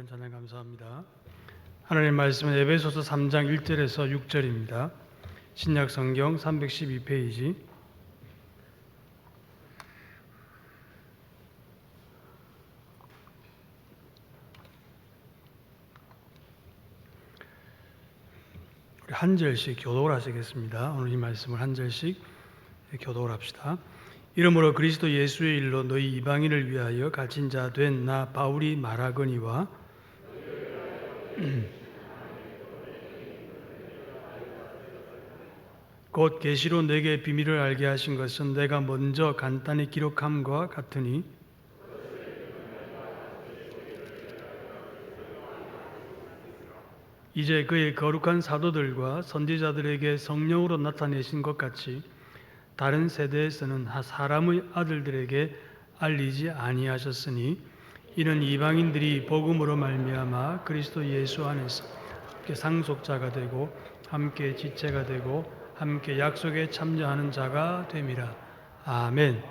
귀한 찬양 감사합니다. 하나님 말씀은 에베소서 3장 1절에서 6절입니다. 신약 성경 312페이지. 우리 한 절씩 교독을 하시겠습니다. 오늘 이 말씀을 한 절씩 교독을 합시다. 이러므로 그리스도 예수의 일로 너희 이방인을 위하여 갇힌 자 된 나 바울이 말하거니와 곧 계시로 내게 비밀을 알게 하신 것은 내가 먼저 간단히 기록함과 같으니 이제 그의 거룩한 사도들과 선지자들에게 성령으로 나타내신 것 같이 다른 세대에서는 사람의 아들들에게 알리지 아니하셨으니 이는 이방인들이 복음으로 말미암아 그리스도 예수 안에서 함께 상속자가 되고 함께 지체가 되고 함께 약속에 참여하는 자가 됨이라. 아멘.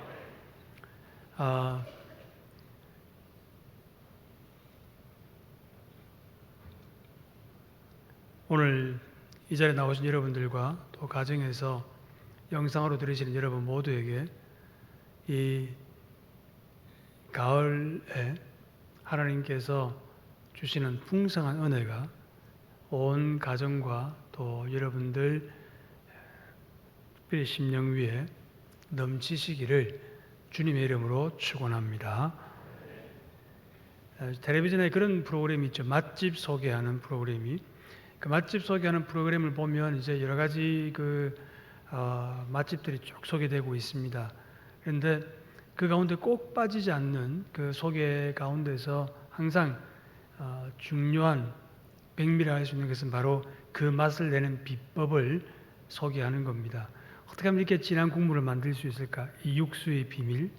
오늘 이 자리에 나오신 여러분들과 또 가정에서 영상으로 들으시는 여러분 모두에게 이 가을에 하나님께서 주시는 풍성한 은혜가 온 가정과 또 여러분들 특별히 심령 위에 넘치시기를 주님의 이름으로 축원합니다. 텔레비전에 그런 프로그램이 있죠. 맛집 소개하는 프로그램이. 그 맛집 소개하는 프로그램을 보면 이제 여러 가지 맛집들이 쭉 소개되고 있습니다. 그런데 그 가운데 꼭 빠지지 않는 그 소개 가운데서 항상 중요한 백미라 할 수 있는 것은 바로 그 맛을 내는 비법을 소개하는 겁니다. 어떻게 하면 이렇게 진한 국물을 만들 수 있을까? 이 육수의 비밀,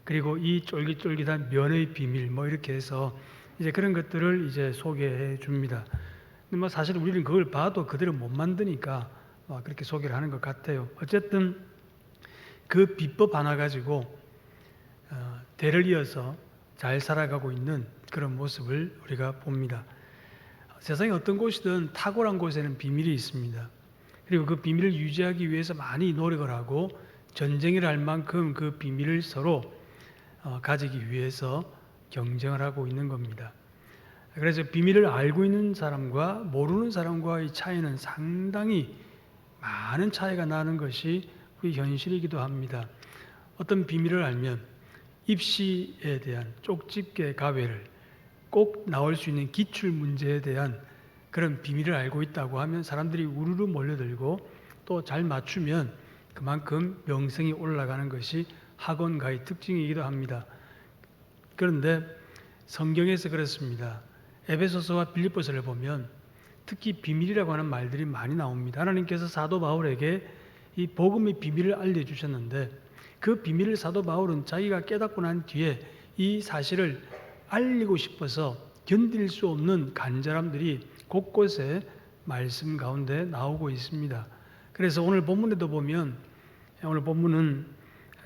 그리고 이 쫄깃쫄깃한 면의 비밀, 이렇게 해서 이제 그런 것들을 이제 소개해 줍니다. 근데 사실 우리는 그걸 봐도 그대로 못 만드니까 그렇게 소개를 하는 것 같아요. 어쨌든 그 비법 하나 가지고 대를 이어서 잘 살아가고 있는 그런 모습을 우리가 봅니다. 세상에 어떤 곳이든 탁월한 곳에는 비밀이 있습니다. 그리고 그 비밀을 유지하기 위해서 많이 노력을 하고 전쟁을 할 만큼 그 비밀을 서로 가지기 위해서 경쟁을 하고 있는 겁니다. 그래서 비밀을 알고 있는 사람과 모르는 사람과의 차이는 상당히 많은 차이가 나는 것이 우리 현실이기도 합니다. 어떤 비밀을 알면 입시에 대한 쪽집게 가외를 꼭 나올 수 있는 기출 문제에 대한 그런 비밀을 알고 있다고 하면 사람들이 우르르 몰려들고 또 잘 맞추면 그만큼 명성이 올라가는 것이 학원가의 특징이기도 합니다. 그런데 성경에서 그렇습니다. 에베소서와 빌립보서를 보면 특히 비밀이라고 하는 말들이 많이 나옵니다. 하나님께서 사도 바울에게 이 복음의 비밀을 알려주셨는데 그 비밀을 사도 바울은 자기가 깨닫고 난 뒤에 이 사실을 알리고 싶어서 견딜 수 없는 간절함들이 곳곳에 말씀 가운데 나오고 있습니다. 그래서 오늘 본문에도 보면 오늘 본문은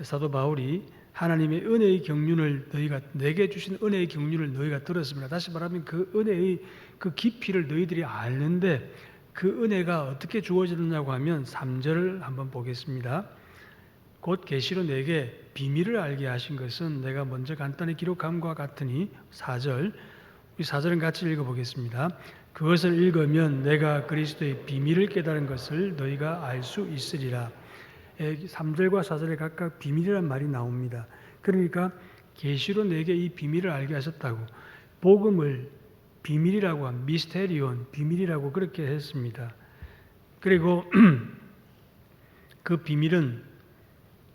사도 바울이 하나님의 은혜의 경륜을 내게 주신 은혜의 경륜을 너희가 들었습니다. 다시 말하면 그 은혜의 그 깊이를 너희들이 아는데 그 은혜가 어떻게 주어지느냐고 하면 3절을 한번 보겠습니다. 곧 계시로 내게 비밀을 알게 하신 것은 내가 먼저 간단히 기록함과 같으니 4절, 우리 4절은 같이 읽어보겠습니다. 그것을 읽으면 내가 그리스도의 비밀을 깨달은 것을 너희가 알 수 있으리라. 3절과 4절에 각각 비밀이란 말이 나옵니다. 그러니까 계시로 내게 이 비밀을 알게 하셨다고, 복음을 비밀이라고 한 미스테리온, 비밀이라고 그렇게 했습니다. 그리고 그 비밀은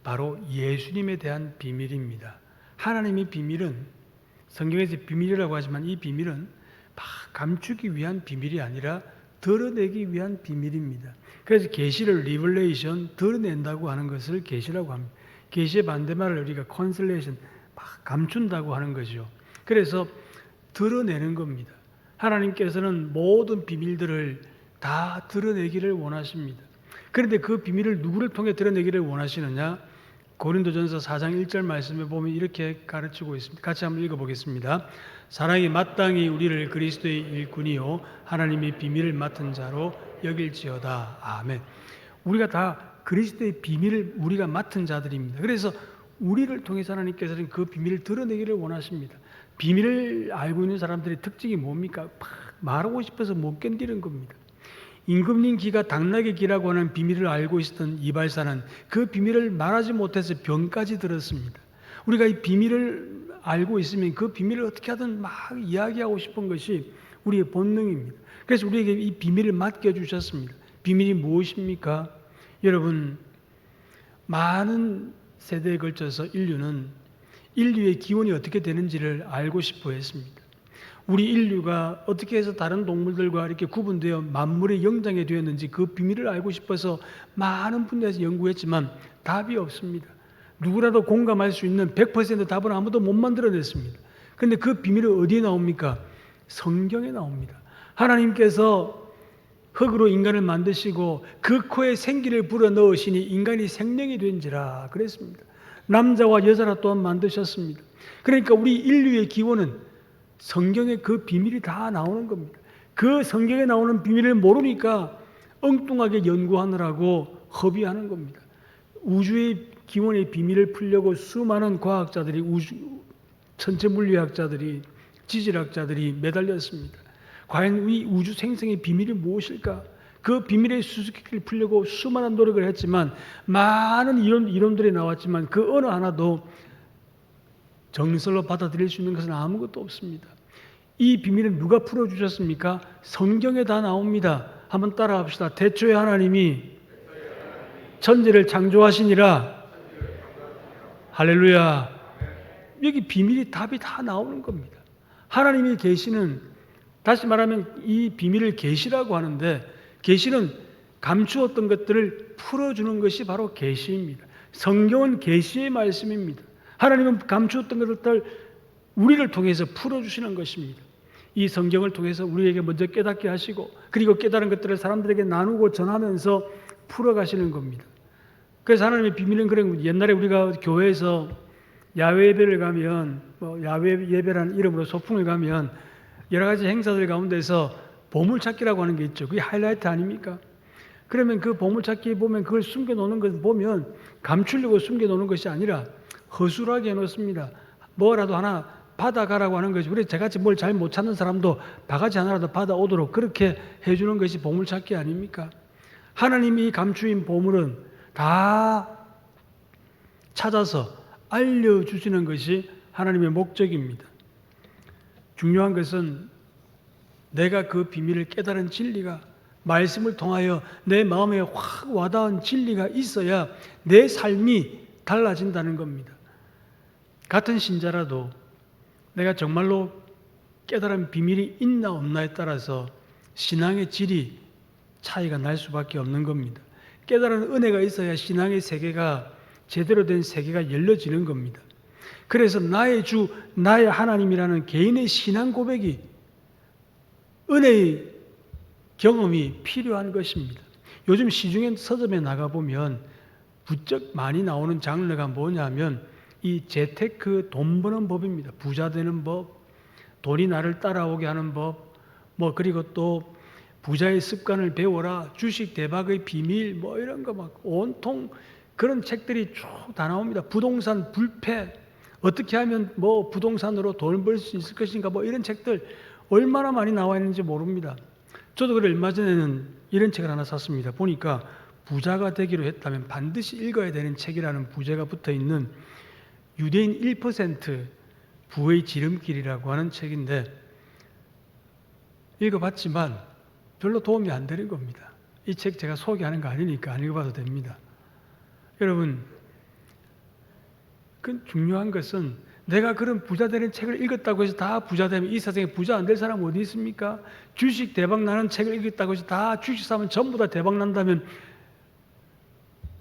바로 예수님에 대한 비밀입니다. 하나님의 비밀은 성경에서 비밀이라고 하지만 이 비밀은 감추기 위한 비밀이 아니라 드러내기 위한 비밀입니다. 그래서 계시를 리블레이션, 드러낸다고 하는 것을 계시라고 합니다. 계시의 반대말을 우리가 컨슬레이션, 감춘다고 하는 거죠. 그래서 드러내는 겁니다. 하나님께서는 모든 비밀들을 다 드러내기를 원하십니다. 그런데 그 비밀을 누구를 통해 드러내기를 원하시느냐? 고린도전서 4장 1절 말씀에 보면 이렇게 가르치고 있습니다. 같이 한번 읽어보겠습니다. 사랑이 마땅히 우리를 그리스도의 일꾼이요 하나님의 비밀을 맡은 자로 여길지어다. 아멘. 우리가 다 그리스도의 비밀을 우리가 맡은 자들입니다. 그래서 우리를 통해서 하나님께서는 그 비밀을 드러내기를 원하십니다. 비밀을 알고 있는 사람들의 특징이 뭡니까? 말하고 싶어서 못 견디는 겁니다. 임금님 기가 당나귀 기라고 하는 비밀을 알고 있었던 이발사는 그 비밀을 말하지 못해서 병까지 들었습니다. 우리가 이 비밀을 알고 있으면 그 비밀을 어떻게 하든 막 이야기하고 싶은 것이 우리의 본능입니다. 그래서 우리에게 이 비밀을 맡겨주셨습니다. 비밀이 무엇입니까? 여러분, 많은 세대에 걸쳐서 인류의 기원이 어떻게 되는지를 알고 싶어 했습니다. 우리 인류가 어떻게 해서 다른 동물들과 이렇게 구분되어 만물의 영장이 되었는지 그 비밀을 알고 싶어서 많은 분야에서 연구했지만 답이 없습니다. 누구라도 공감할 수 있는 100% 답은 아무도 못 만들어냈습니다. 그런데 그 비밀은 어디에 나옵니까? 성경에 나옵니다. 하나님께서 흙으로 인간을 만드시고 그 코에 생기를 불어넣으시니 인간이 생명이 된지라 그랬습니다. 남자와 여자라 또한 만드셨습니다. 그러니까 우리 인류의 기원은 성경에 그 비밀이 다 나오는 겁니다. 그 성경에 나오는 비밀을 모르니까 엉뚱하게 연구하느라고 허비하는 겁니다. 우주의 기원의 비밀을 풀려고 수많은 과학자들이, 천체 물리학자들이, 지질학자들이 매달렸습니다. 과연 이 우주 생성의 비밀이 무엇일까? 그 비밀의 수수께끼를 풀려고 수많은 노력을 했지만 많은 이론들이 나왔지만 그 어느 하나도 정설로 받아들일 수 있는 것은 아무것도 없습니다. 이 비밀은 누가 풀어주셨습니까? 성경에 다 나옵니다. 한번 따라합시다. 태초에 하나님이 천지를 창조하시니라. 할렐루야. 여기 비밀이 답이 다 나오는 겁니다. 하나님의 계시는, 다시 말하면 이 비밀을 계시라고 하는데, 계시는 감추었던 것들을 풀어주는 것이 바로 계시입니다. 성경은 계시의 말씀입니다. 하나님은 감추었던 것들 우리를 통해서 풀어주시는 것입니다. 이 성경을 통해서 우리에게 먼저 깨닫게 하시고 그리고 깨달은 것들을 사람들에게 나누고 전하면서 풀어가시는 겁니다. 그래서 하나님의 비밀은 그런 겁니다. 옛날에 우리가 교회에서 야외 예배를 가면, 야외 예배라는 이름으로 소풍을 가면 여러 가지 행사들 가운데서 보물찾기라고 하는 게 있죠. 그게 하이라이트 아닙니까? 그러면 그 보물찾기 보면 그걸 숨겨놓는 걸 보면 감추려고 숨겨놓는 것이 아니라 허술하게 해놓습니다. 뭐라도 하나 받아가라고 하는 것이, 우리 저같이 뭘 잘 못 찾는 사람도 바가지 하나라도 받아오도록 그렇게 해주는 것이 보물찾기 아닙니까? 하나님이 감추인 보물은 다 찾아서 알려주시는 것이 하나님의 목적입니다. 중요한 것은 내가 그 비밀을 깨달은 진리가, 말씀을 통하여 내 마음에 확 와닿은 진리가 있어야 내 삶이 달라진다는 겁니다. 같은 신자라도 내가 정말로 깨달은 비밀이 있나 없나에 따라서 신앙의 질이 차이가 날 수밖에 없는 겁니다. 깨달은 은혜가 있어야 신앙의 세계가, 제대로 된 세계가 열려지는 겁니다. 그래서 나의 주, 나의 하나님이라는 개인의 신앙 고백이, 은혜의 경험이 필요한 것입니다. 요즘 시중에 서점에 나가보면 부쩍 많이 나오는 장르가 뭐냐면 이 재테크, 돈 버는 법입니다. 부자 되는 법, 돈이 나를 따라오게 하는 법, 그리고 또 부자의 습관을 배워라, 주식 대박의 비밀, 이런 거 막 온통 그런 책들이 쭉 다 나옵니다. 부동산 불패, 어떻게 하면 부동산으로 돈을 벌 수 있을 것인가, 이런 책들 얼마나 많이 나와 있는지 모릅니다. 저도 얼마 전에는 이런 책을 하나 샀습니다. 보니까 부자가 되기로 했다면 반드시 읽어야 되는 책이라는 부제가 붙어 있는 유대인 1% 부의 지름길이라고 하는 책인데, 읽어봤지만 별로 도움이 안 되는 겁니다. 이 책 제가 소개하는 거 아니니까 안 읽어봐도 됩니다. 여러분, 그 중요한 것은 내가 그런 부자 되는 책을 읽었다고 해서 다 부자 되면 이 세상에 부자 안 될 사람 어디 있습니까? 주식 대박 나는 책을 읽었다고 해서 다 주식 사면 전부 다 대박 난다면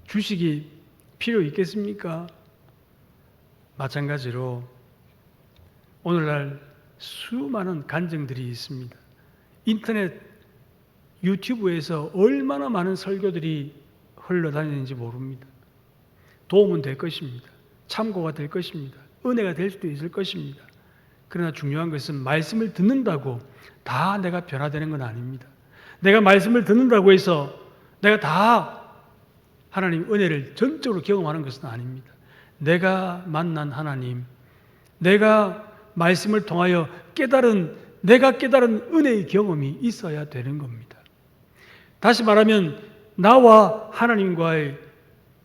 주식이 필요 있겠습니까? 마찬가지로 오늘날 수많은 간증들이 있습니다. 인터넷 유튜브에서 얼마나 많은 설교들이 흘러다니는지 모릅니다. 도움은 될 것입니다. 참고가 될 것입니다. 은혜가 될 수도 있을 것입니다. 그러나 중요한 것은 말씀을 듣는다고 다 내가 변화되는 건 아닙니다. 내가 말씀을 듣는다고 해서 내가 다 하나님 은혜를 전적으로 경험하는 것은 아닙니다. 내가 만난 하나님, 내가 말씀을 통하여 내가 깨달은 은혜의 경험이 있어야 되는 겁니다. 다시 말하면 나와 하나님과의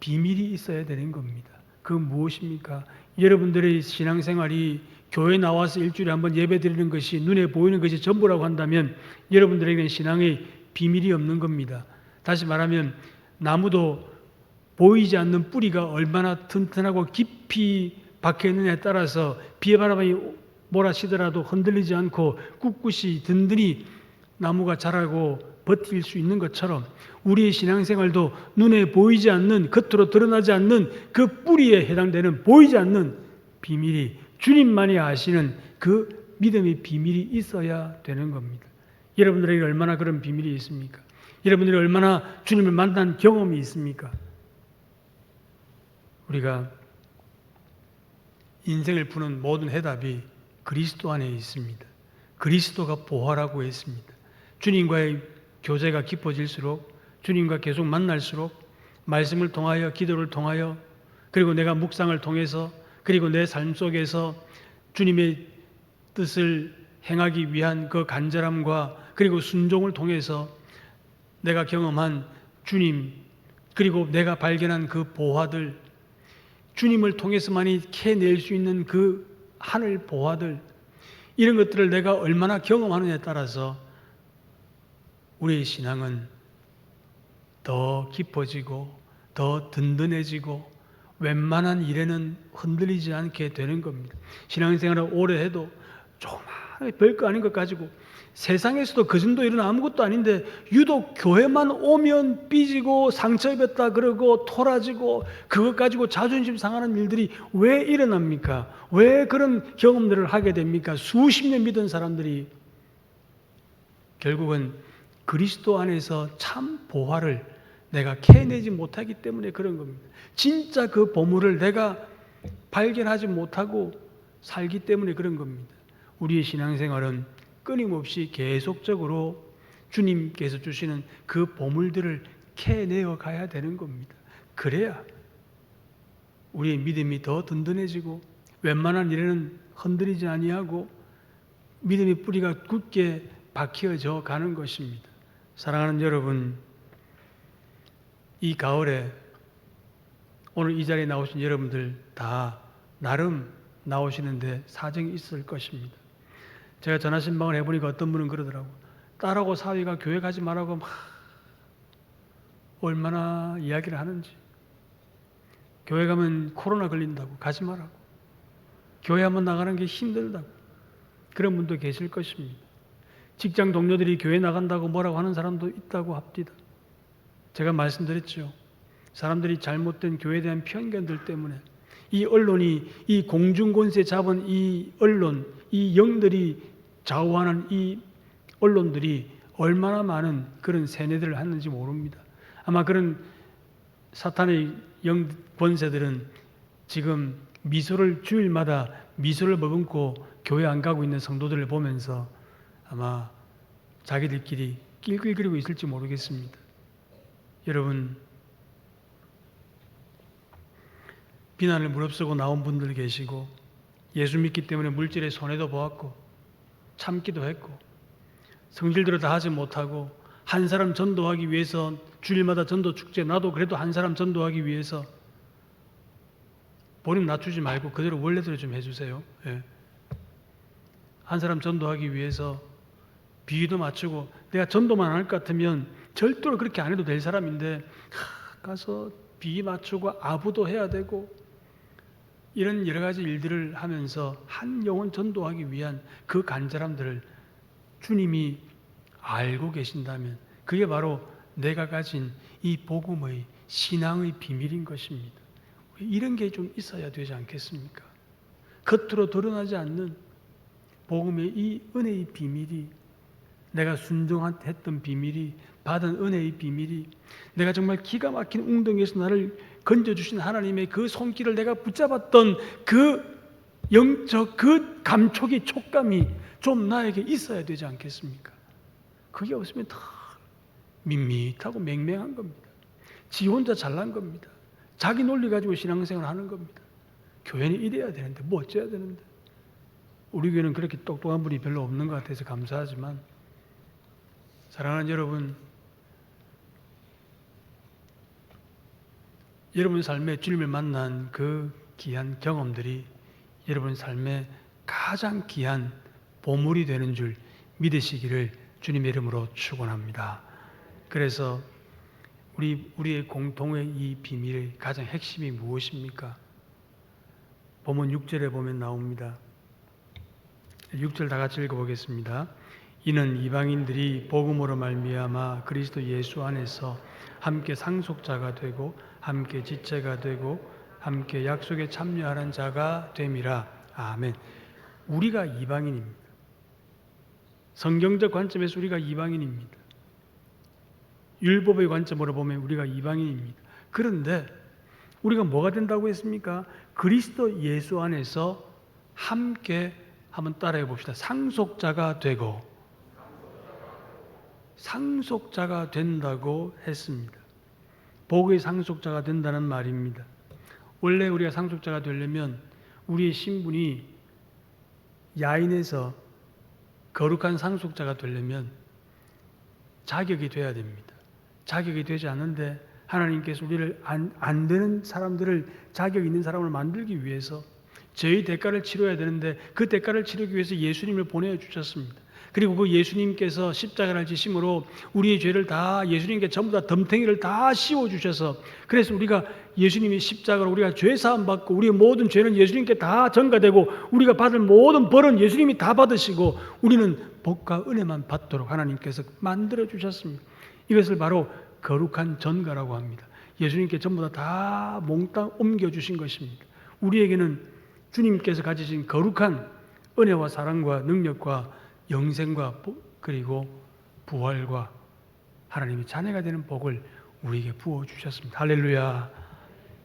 비밀이 있어야 되는 겁니다. 그 무엇입니까? 여러분들의 신앙생활이 교회 나와서 일주일에 한번 예배 드리는 것이 눈에 보이는 것이 전부라고 한다면 여러분들에게는 신앙의 비밀이 없는 겁니다. 다시 말하면 나무도 보이지 않는 뿌리가 얼마나 튼튼하고 깊이 박혀 있느냐에 따라서 비바람이 몰아치더라도 흔들리지 않고 꿋꿋이 든든히 나무가 자라고 버틸 수 있는 것처럼 우리의 신앙생활도 눈에 보이지 않는, 겉으로 드러나지 않는 그 뿌리에 해당되는 보이지 않는 비밀이 주님만이 아시는 그 믿음의 비밀이 있어야 되는 겁니다. 여러분들에게 얼마나 그런 비밀이 있습니까? 여러분들이 얼마나 주님을 만난 경험이 있습니까? 우리가 인생을 푸는 모든 해답이 그리스도 안에 있습니다. 그리스도가 보화라고 했습니다. 주님과의 교제가 깊어질수록, 주님과 계속 만날수록 말씀을 통하여, 기도를 통하여, 그리고 내가 묵상을 통해서, 그리고 내 삶 속에서 주님의 뜻을 행하기 위한 그 간절함과 그리고 순종을 통해서 내가 경험한 주님, 그리고 내가 발견한 그 보화들, 주님을 통해서만이 캐낼 수 있는 그 하늘 보화들, 이런 것들을 내가 얼마나 경험하느냐에 따라서 우리의 신앙은 더 깊어지고 더 든든해지고 웬만한 일에는 흔들리지 않게 되는 겁니다. 신앙생활을 오래 해도 조그마한 별거 아닌 것 가지고 세상에서도 그 정도 일은 아무것도 아닌데 유독 교회만 오면 삐지고 상처 입었다 그러고 토라지고 그것 가지고 자존심 상하는 일들이 왜 일어납니까? 왜 그런 경험들을 하게 됩니까? 수십 년 믿은 사람들이 결국은 그리스도 안에서 참 보화를 내가 캐내지 못하기 때문에 그런 겁니다. 진짜 그 보물을 내가 발견하지 못하고 살기 때문에 그런 겁니다. 우리의 신앙생활은 끊임없이 계속적으로 주님께서 주시는 그 보물들을 캐내어 가야 되는 겁니다. 그래야 우리의 믿음이 더 든든해지고 웬만한 일에는 흔들리지 아니하고 믿음의 뿌리가 굳게 박혀져 가는 것입니다. 사랑하는 여러분, 이 가을에 오늘 이 자리에 나오신 여러분들 다 나름 나오시는데 사정이 있을 것입니다. 제가 전화신방을 해보니까 어떤 분은 그러더라고. 딸하고 사위가 교회 가지 말라고 막 얼마나 이야기를 하는지. 교회 가면 코로나 걸린다고 가지 말라고. 교회 한번 나가는 게 힘들다고. 그런 분도 계실 것입니다. 직장 동료들이 교회 나간다고 뭐라고 하는 사람도 있다고 합니다. 제가 말씀드렸죠. 사람들이 잘못된 교회에 대한 편견들 때문에 이 언론이, 이 공중권세 잡은 이 언론, 이 영들이 좌우하는 이 언론들이 얼마나 많은 그런 세뇌들을 하는지 모릅니다. 아마 그런 사탄의 영 권세들은 지금 주일마다 미소를 머금고 교회 안 가고 있는 성도들을 보면서 아마 자기들끼리 낄낄거리고 있을지 모르겠습니다. 여러분, 비난을 무릅쓰고 나온 분들 계시고 예수 믿기 때문에 물질에 손해도 보았고 참기도 했고 성질대로 다 하지 못하고 한 사람 전도하기 위해서 주일마다 전도 축제 나도 그래도 한 사람 전도하기 위해서 본인 낮추지 말고 그대로 원래대로 좀 해주세요. 예. 한 사람 전도하기 위해서 비위도 맞추고 내가 전도만 안 할 것 같으면 절대로 그렇게 안 해도 될 사람인데 가서 비위 맞추고 아부도 해야 되고 이런 여러 가지 일들을 하면서 한 영혼 전도하기 위한 그 간절함들을 주님이 알고 계신다면 그게 바로 내가 가진 이 복음의 신앙의 비밀인 것입니다. 이런 게 좀 있어야 되지 않겠습니까? 겉으로 드러나지 않는 복음의 이 은혜의 비밀이 내가 순종했던 비밀이 받은 은혜의 비밀이 내가 정말 기가 막힌 웅덩이에서 나를 건져주신 하나님의 그 손길을 내가 붙잡았던 그 영적 그 감촉이 촉감이 좀 나에게 있어야 되지 않겠습니까? 그게 없으면 다 밋밋하고 맹맹한 겁니다. 지 혼자 잘난 겁니다. 자기 논리 가지고 신앙생활 하는 겁니다. 교회는 이래야 되는데 뭐 어째야 되는데. 우리 교회는 그렇게 똑똑한 분이 별로 없는 것 같아서 감사하지만, 사랑하는 여러분, 여러분 삶에 주님을 만난 그 귀한 경험들이 여러분 삶의 가장 귀한 보물이 되는 줄 믿으시기를 주님의 이름으로 축원합니다. 그래서 우리의 공통의 이 비밀의 가장 핵심이 무엇입니까? 본문 6절에 보면 나옵니다. 6절 다 같이 읽어보겠습니다. 이는 이방인들이 복음으로 말미암아 그리스도 예수 안에서 함께 상속자가 되고 함께 지체가 되고 함께 약속에 참여하는 자가 됨이라. 아멘. 우리가 이방인입니다. 성경적 관점에서 우리가 이방인입니다. 율법의 관점으로 보면 우리가 이방인입니다. 그런데 우리가 뭐가 된다고 했습니까? 그리스도 예수 안에서 함께, 한번 따라해 봅시다. 상속자가 되고, 상속자가 된다고 했습니다. 복의 상속자가 된다는 말입니다. 원래 우리가 상속자가 되려면 우리의 신분이 야인에서 거룩한 상속자가 되려면 자격이 돼야 됩니다. 자격이 되지 않는데 하나님께서 우리를 안 되는 사람들을 자격 있는 사람을 만들기 위해서 저희 대가를 치러야 되는데 그 대가를 치르기 위해서 예수님을 보내주셨습니다. 그리고 그 예수님께서 십자가를 지심으로 우리의 죄를 다 예수님께 전부 다 덤탱이를 다 씌워주셔서, 그래서 우리가 예수님이 십자가로 우리가 죄 사함 받고 우리의 모든 죄는 예수님께 다 전가되고 우리가 받을 모든 벌은 예수님이 다 받으시고 우리는 복과 은혜만 받도록 하나님께서 만들어 주셨습니다. 이것을 바로 거룩한 전가라고 합니다. 예수님께 전부 다 몽땅 옮겨주신 것입니다. 우리에게는 주님께서 가지신 거룩한 은혜와 사랑과 능력과 영생과 그리고 부활과 하나님의 자녀가 되는 복을 우리에게 부어주셨습니다. 할렐루야.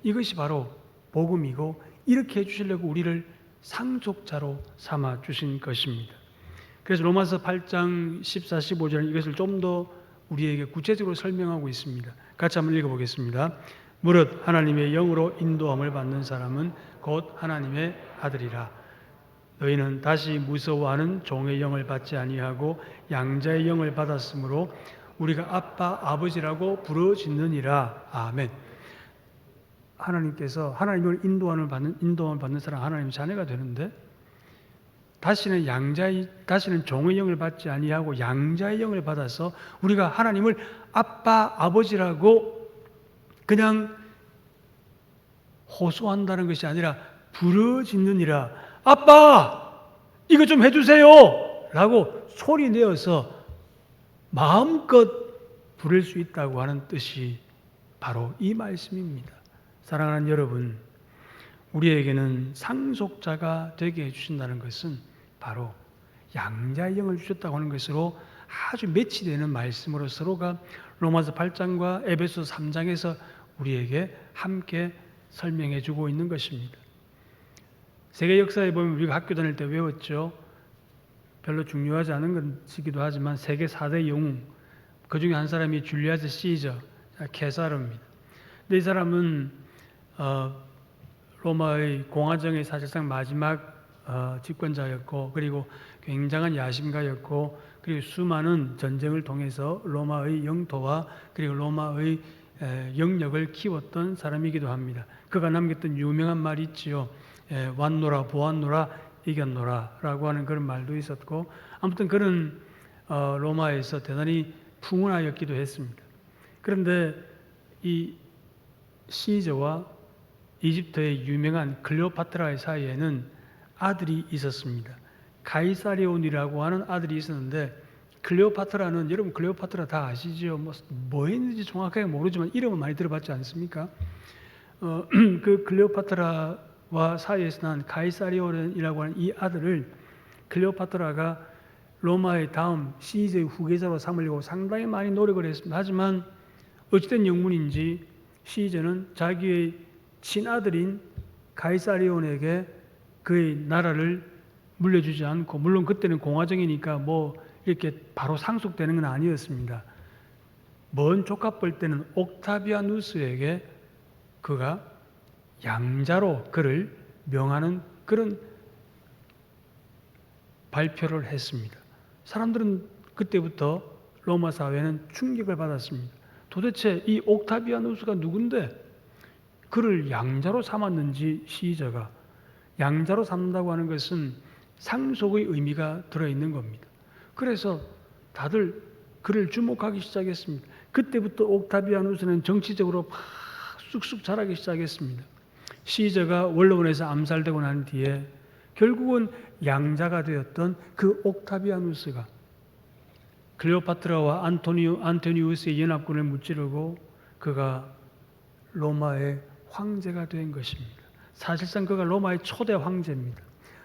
이것이 바로 복음이고 이렇게 해주시려고 우리를 상속자로 삼아주신 것입니다. 그래서 로마서 8장 14, 15절 이것을 좀 더 우리에게 구체적으로 설명하고 있습니다. 같이 한번 읽어보겠습니다. 무릇 하나님의 영으로 인도함을 받는 사람은 곧 하나님의 아들이라. 너희는 다시 무서워하는 종의 영을 받지 아니하고 양자의 영을 받았으므로 우리가 아빠 아버지라고 부르짖느니라. 아멘. 하나님께서 하나님을 인도함을 받는 사람 하나님의 자녀가 되는데 다시는 종의 영을 받지 아니하고 양자의 영을 받아서 우리가 하나님을 아빠 아버지라고 그냥 호소한다는 것이 아니라 부르짖느니라. 아빠 이거 좀 해주세요 라고 소리 내어서 마음껏 부를 수 있다고 하는 뜻이 바로 이 말씀입니다. 사랑하는 여러분, 우리에게는 상속자가 되게 해주신다는 것은 바로 양자의 영을 주셨다고 하는 것으로 아주 매치되는 말씀으로 서로가 로마서 8장과 에베소 3장에서 우리에게 함께 설명해 주고 있는 것입니다. 세계 역사에 보면 우리가 학교 다닐 때 외웠죠. 별로 중요하지 않은 것이기도 하지만 세계 4대 영웅, 그 중에 한 사람이 줄리아스 시저, 케사르입니다. 근데 이 사람은 로마의 공화정의 사실상 마지막 집권자였고, 그리고 굉장한 야심가였고, 그리고 수많은 전쟁을 통해서 로마의 영토와 그리고 로마의 영역을 키웠던 사람이기도 합니다. 그가 남겼던 유명한 말이 있지요. 왔노라 보았노라 이겼노라 라고 하는 그런 말도 있었고, 아무튼 그는 로마에서 대단히 풍운하였기도 했습니다. 그런데 이 시저와 이집트의 유명한 클레오파트라의 사이에는 아들이 있었습니다. 가이사리온이라고 하는 아들이 있었는데, 클레오파트라는, 여러분 클레오파트라 다 아시죠? 뭐 했는지 정확하게 모르지만 이름은 많이 들어봤지 않습니까? 그 클레오파트라와 사이에서 난 가이사리온이라고 하는 이 아들을 클레오파트라가 로마의 다음 시저의 후계자로 삼으려고 상당히 많이 노력을 했습니다. 하지만 어찌된 영문인지 시저는 자기의 친아들인 가이사리온에게 그의 나라를 물려주지 않고, 물론 그때는 공화정이니까 뭐 이렇게 바로 상속되는 건 아니었습니다. 먼 조카뻘 때는 옥타비아누스에게 그가 양자로 그를 명하는 그런 발표를 했습니다. 사람들은 그때부터 로마 사회는 충격을 받았습니다. 도대체 이 옥타비아누스가 누군데 그를 양자로 삼았는지, 시저가 양자로 삼는다고 하는 것은 상속의 의미가 들어있는 겁니다. 그래서 다들 그를 주목하기 시작했습니다. 그때부터 옥타비아누스는 정치적으로 막 쑥쑥 자라기 시작했습니다. 시저가 원로원에서 암살되고 난 뒤에 결국은 양자가 되었던 그 옥타비아누스가 클레오파트라와 안토니우스의 연합군을 무찌르고 그가 로마의 황제가 된 것입니다. 사실상 그가 로마의 초대 황제입니다.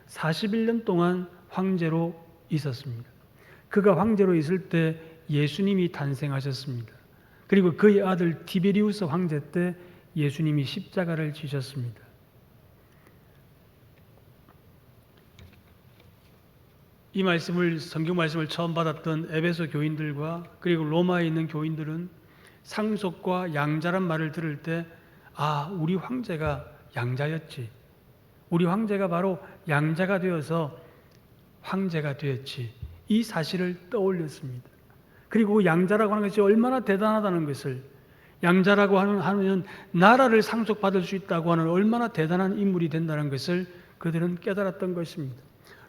41년 동안 황제로 있었습니다. 그가 황제로 있을 때 예수님이 탄생하셨습니다. 그리고 그의 아들 티베리우스 황제 때 예수님이 십자가를 지셨습니다. 이 말씀을, 성경 말씀을 처음 받았던 에베소 교인들과 그리고 로마에 있는 교인들은 상속과 양자란 말을 들을 때, 우리 황제가 양자였지, 우리 황제가 바로 양자가 되어서 황제가 되었지, 이 사실을 떠올렸습니다. 그리고 양자라고 하는 것이 얼마나 대단하다는 것을, 양자라고 하면 나라를 상속받을 수 있다고 하는 얼마나 대단한 인물이 된다는 것을 그들은 깨달았던 것입니다.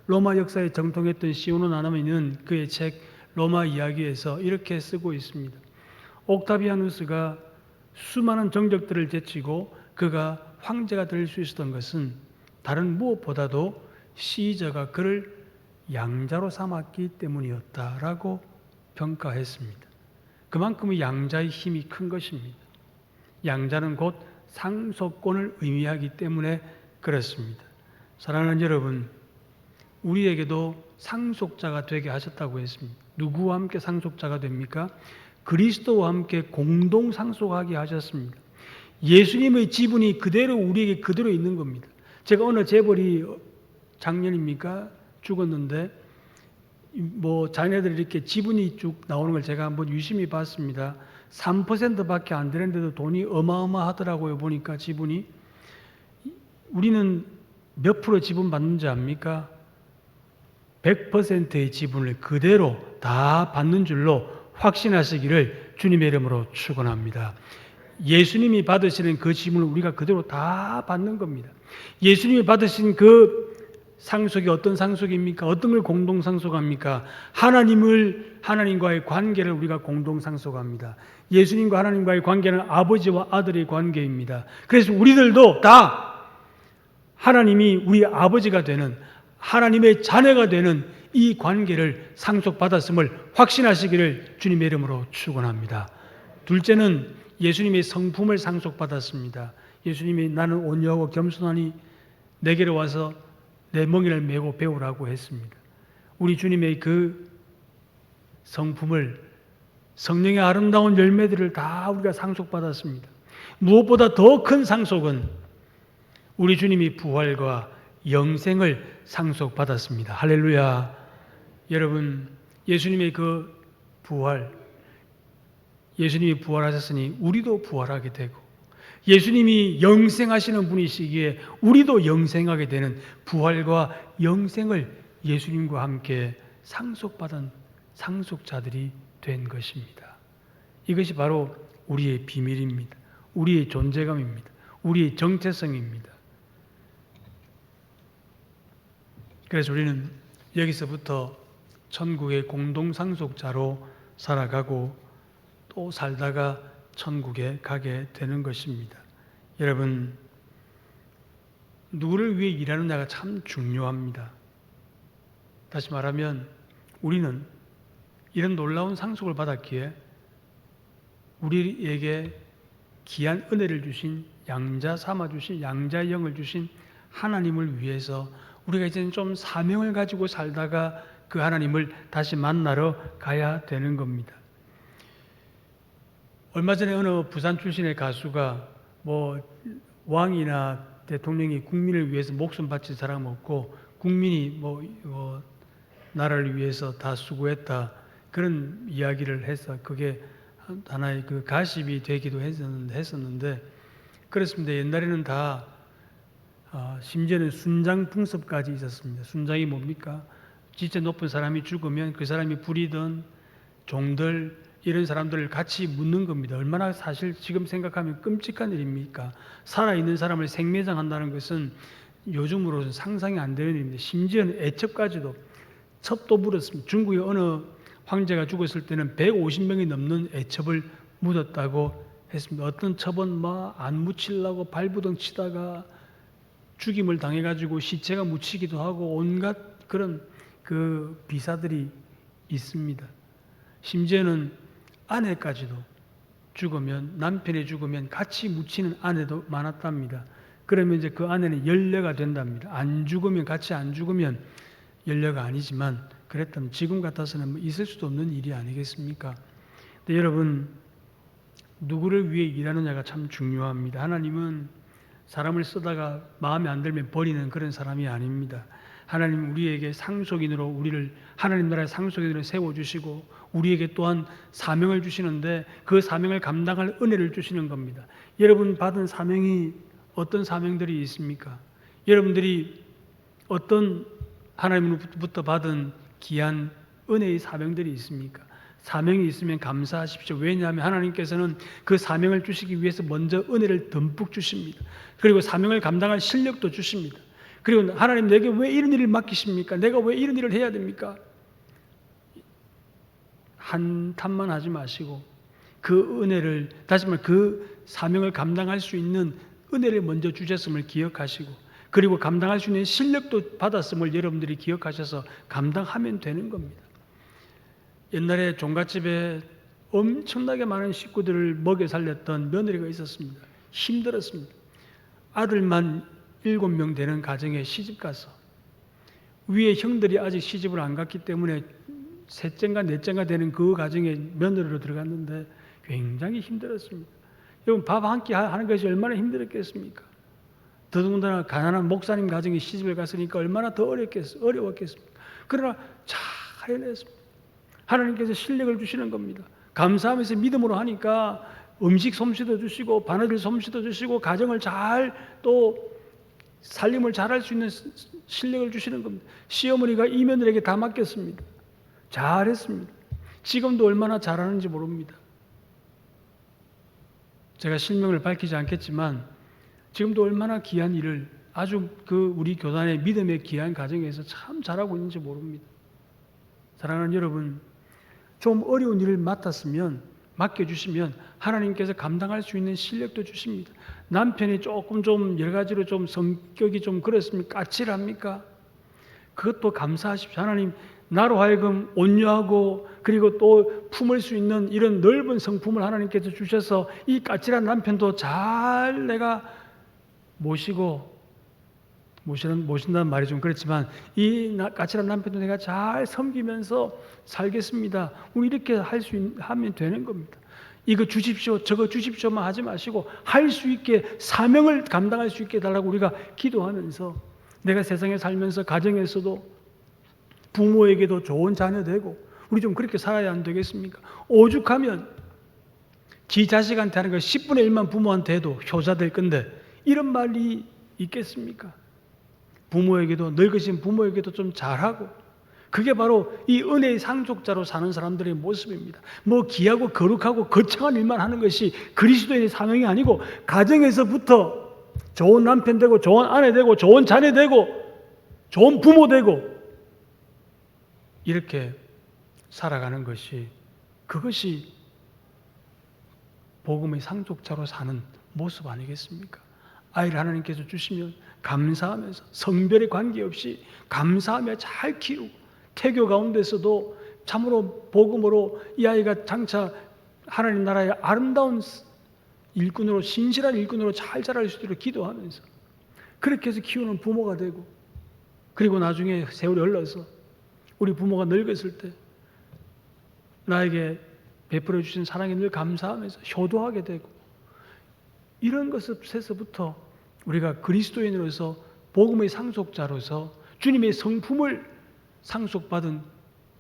로마 역사에 정통했던 시오노 나나미는 그의 책 로마 이야기에서 이렇게 쓰고 있습니다. 옥타비아누스가 수많은 정적들을 제치고 그가 황제가 될 수 있었던 것은 다른 무엇보다도 시저가 그를 양자로 삼았기 때문이었다라고 평가했습니다. 그만큼 양자의 힘이 큰 것입니다. 양자는 곧 상속권을 의미하기 때문에 그렇습니다. 사랑하는 여러분, 우리에게도 상속자가 되게 하셨다고 했습니다. 누구와 함께 상속자가 됩니까? 그리스도와 함께 공동 상속하게 하셨습니다. 예수님의 지분이 그대로 우리에게 그대로 있는 겁니다. 제가 어느 재벌이 작년입니까? 죽었는데 자녀들이 이렇게 지분이 쭉 나오는 걸 제가 한번 유심히 봤습니다. 3%밖에 안 되는데도 돈이 어마어마하더라고요. 보니까 지분이. 우리는 몇 프로 지분 받는지 압니까? 100%의 지분을 그대로 다 받는 줄로 확신하시기를 주님의 이름으로 축원합니다. 예수님이 받으시는 그 지분을 우리가 그대로 다 받는 겁니다. 예수님이 받으신 그 상속이 어떤 상속입니까? 어떤 걸 공동 상속합니까? 하나님과의 관계를 우리가 공동 상속합니다. 예수님과 하나님과의 관계는 아버지와 아들의 관계입니다. 그래서 우리들도 다 하나님이 우리 아버지가 되는, 하나님의 자녀가 되는 이 관계를 상속받았음을 확신하시기를 주님의 이름으로 축원합니다. 둘째는 예수님의 성품을 상속받았습니다. 예수님이 나는 온유하고 겸손하니 내게로 와서 내 멍에를 메고 배우라고 했습니다. 우리 주님의 그 성품을, 성령의 아름다운 열매들을 다 우리가 상속받았습니다. 무엇보다 더 큰 상속은 우리 주님이 부활과 영생을 상속받았습니다. 할렐루야. 여러분, 예수님의 그 부활, 예수님이 부활하셨으니 우리도 부활하게 되고, 예수님이 영생하시는 분이시기에 우리도 영생하게 되는 부활과 영생을 예수님과 함께 상속받은 상속자들이 된 것입니다. 이것이 바로 우리의 비밀입니다. 우리의 존재감입니다. 우리의 정체성입니다. 그래서 우리는 여기서부터 천국의 공동상속자로 살아가고 또 살다가 천국에 가게 되는 것입니다. 여러분, 누구를 위해 일하느냐가 참 중요합니다. 다시 말하면 우리는 이런 놀라운 상속을 받았기에 우리에게 귀한 은혜를 주신, 양자 삼아주신, 양자의 영을 주신 하나님을 위해서 우리가 이제는 좀 사명을 가지고 살다가 그 하나님을 다시 만나러 가야 되는 겁니다. 얼마 전에 어느 부산 출신의 가수가 뭐 왕이나 대통령이 국민을 위해서 목숨 바친 사람 없고 국민이 나라를 위해서 다 수고했다 그런 이야기를 해서 그게 하나의 그 가십이 되기도 했었는데 그렇습니다. 옛날에는 다 심지어는 순장 풍습까지 있었습니다. 순장이 뭡니까? 지체 높은 사람이 죽으면 그 사람이 부리던 종들 이런 사람들을 같이 묻는 겁니다. 얼마나 사실 지금 생각하면 끔찍한 일입니까? 살아있는 사람을 생매장한다는 것은 요즘으로서는 상상이 안 되는 일입니다. 심지어는 애첩까지도 첩도 물었습니다. 중국의 어느 황제가 죽었을 때는 150명이 넘는 애첩을 묻었다고 했습니다. 어떤 첩은 안 묻히려고 발부둥 치다가 죽임을 당해가지고 시체가 묻히기도 하고 온갖 그런 그 비사들이 있습니다. 심지어는 아내까지도 죽으면 남편이 죽으면 같이 묻히는 아내도 많았답니다. 그러면 이제 그 아내는 연례가 된답니다. 안 죽으면 같이 안 죽으면 연례가 아니지만 그랬다면 지금 같아서는 있을 수도 없는 일이 아니겠습니까? 근데 여러분 누구를 위해 일하느냐가 참 중요합니다. 하나님은 사람을 쓰다가 마음에 안 들면 버리는 그런 사람이 아닙니다. 하나님 우리에게 상속인으로 우리를 하나님 나라의 상속인으로 세워주시고 우리에게 또한 사명을 주시는데 그 사명을 감당할 은혜를 주시는 겁니다. 여러분 받은 사명이 어떤 사명들이 있습니까? 여러분들이 어떤 하나님으로부터 받은 귀한 은혜의 사명들이 있습니까? 사명이 있으면 감사하십시오. 왜냐하면 하나님께서는 그 사명을 주시기 위해서 먼저 은혜를 듬뿍 주십니다. 그리고 사명을 감당할 실력도 주십니다. 그리고 하나님 내게 왜 이런 일을 맡기십니까? 내가 왜 이런 일을 해야 됩니까? 한탄만 하지 마시고 그 은혜를 다시 말해 그 사명을 감당할 수 있는 은혜를 먼저 주셨음을 기억하시고 그리고 감당할 수 있는 실력도 받았음을 여러분들이 기억하셔서 감당하면 되는 겁니다. 옛날에 종갓집에 엄청나게 많은 식구들을 먹여 살렸던 며느리가 있었습니다. 힘들었습니다. 아들만 7명 되는 가정에 시집가서 위에 형들이 아직 시집을 안 갔기 때문에 셋째인가 넷째인가 되는 그 가정에 며느리로 들어갔는데 굉장히 힘들었습니다. 여러분 밥 한 끼 하는 것이 얼마나 힘들었겠습니까? 더더군다나 가난한 목사님 가정에 시집을 갔으니까 얼마나 더 어려웠겠습니까? 그러나 잘 해냈습니다. 하나님께서 실력을 주시는 겁니다. 감사하면서 믿음으로 하니까 음식 솜씨도 주시고 바느질 솜씨도 주시고 가정을 잘 또 살림을 잘할 수 있는 실력을 주시는 겁니다. 시어머니가 이 며느리에게 다 맡겼습니다. 잘했습니다. 지금도 얼마나 잘하는지 모릅니다. 제가 실명을 밝히지 않겠지만 지금도 얼마나 귀한 일을 아주 그 우리 교단의 믿음의 귀한 가정에서 참 잘하고 있는지 모릅니다. 사랑하는 여러분, 좀 어려운 일을 맡겨주시면 하나님께서 감당할 수 있는 실력도 주십니다. 남편이 조금 좀 여러 가지로 좀 성격이 좀 그렇습니까? 까칠합니까? 그것도 감사하십시오. 하나님 나로 하여금 온유하고 그리고 또 품을 수 있는 이런 넓은 성품을 하나님께서 주셔서 이 까칠한 남편도 잘 내가 모신다는 말이 좀 그렇지만 이 까칠한 남편도 내가 잘 섬기면서 살겠습니다. 우리 이렇게 하면 되는 겁니다. 이거 주십시오, 저거 주십시오만 하지 마시고 할 수 있게 사명을 감당할 수 있게 해달라고 우리가 기도하면서 내가 세상에 살면서 가정에서도 부모에게도 좋은 자녀 되고 우리 좀 그렇게 살아야 안 되겠습니까? 오죽하면 지 자식한테 하는 거 10분의 1만 부모한테 해도 효자 될 건데 이런 말이 있겠습니까? 부모에게도 늙으신 부모에게도 좀 잘하고 그게 바로 이 은혜의 상속자로 사는 사람들의 모습입니다. 뭐 귀하고 거룩하고 거창한 일만 하는 것이 그리스도인의 사명이 아니고 가정에서부터 좋은 남편 되고 좋은 아내 되고 좋은 자녀 되고 좋은 부모 되고 이렇게 살아가는 것이 그것이 복음의 상속자로 사는 모습 아니겠습니까? 아이를 하나님께서 주시면 감사하면서 성별에 관계없이 감사하며 잘 키우고 태교 가운데서도 참으로 복음으로 이 아이가 장차 하나님 나라의 아름다운 일꾼으로 신실한 일꾼으로 잘 자랄 수 있도록 기도하면서 그렇게 해서 키우는 부모가 되고 그리고 나중에 세월이 흘러서 우리 부모가 늙었을 때 나에게 베풀어 주신 사랑에 늘 감사하면서 효도하게 되고, 이런 것에서부터 우리가 그리스도인으로서 복음의 상속자로서 주님의 성품을 상속받은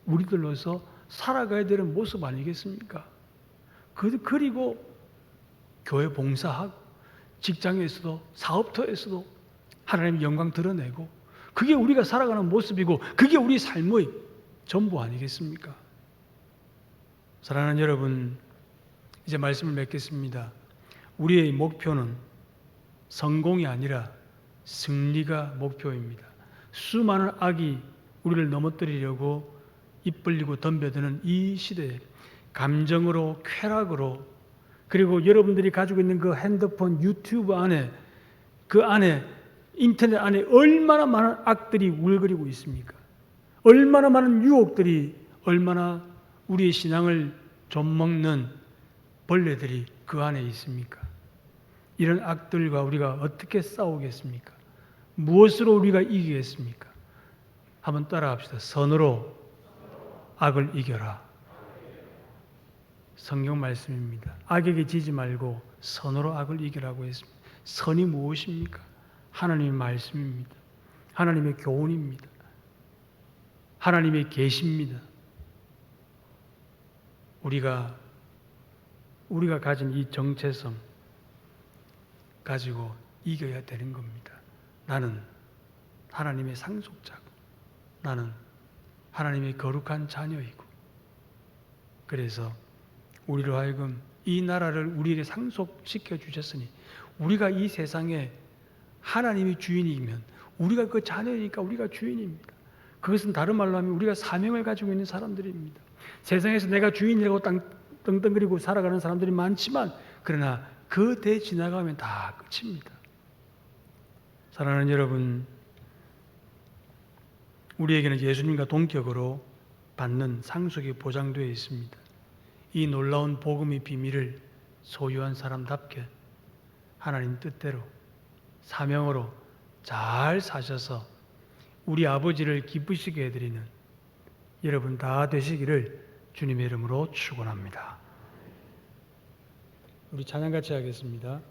우리들로서 살아가야 되는 모습 아니겠습니까? 그리고 교회 봉사하고 직장에서도 사업터에서도 하나님의 영광 드러내고, 그게 우리가 살아가는 모습이고 그게 우리 삶의 전부 아니겠습니까? 사랑하는 여러분, 이제 말씀을 맺겠습니다. 우리의 목표는 성공이 아니라 승리가 목표입니다. 수많은 악이 우리를 넘어뜨리려고 입 벌리고 덤벼드는 이 시대에 감정으로, 쾌락으로, 그리고 여러분들이 가지고 있는 그 핸드폰, 유튜브 안에, 그 안에, 인터넷 안에 얼마나 많은 악들이 울거리고 있습니까? 얼마나 많은 유혹들이, 얼마나 우리의 신앙을 좀먹는 벌레들이 그 안에 있습니까? 이런 악들과 우리가 어떻게 싸우겠습니까? 무엇으로 우리가 이기겠습니까? 한번 따라합시다. 선으로 악을 이겨라. 성경 말씀입니다. 악에게 지지 말고 선으로 악을 이기라고 했습니다. 선이 무엇입니까? 하나님의 말씀입니다. 하나님의 교훈입니다. 하나님의 계시입니다. 우리가 가진 이 정체성 가지고 이겨야 되는 겁니다. 나는 하나님의 상속자고, 나는 하나님의 거룩한 자녀이고, 그래서 우리로 하여금 이 나라를 우리에게 상속시켜 주셨으니, 우리가 이 세상에 하나님이 주인이면 우리가 그 자녀이니까 우리가 주인입니다. 그것은 다른 말로 하면 우리가 사명을 가지고 있는 사람들입니다. 세상에서 내가 주인이라고 떵떵거리고 살아가는 사람들이 많지만, 그러나 그 대 지나가면 다 끝입니다. 사랑하는 여러분, 우리에게는 예수님과 동격으로 받는 상속이 보장되어 있습니다. 이 놀라운 복음의 비밀을 소유한 사람답게 하나님 뜻대로 사명으로 잘 사셔서 우리 아버지를 기쁘시게 해드리는 여러분 다 되시기를 주님의 이름으로 축원합니다. 우리 찬양 같이 하겠습니다.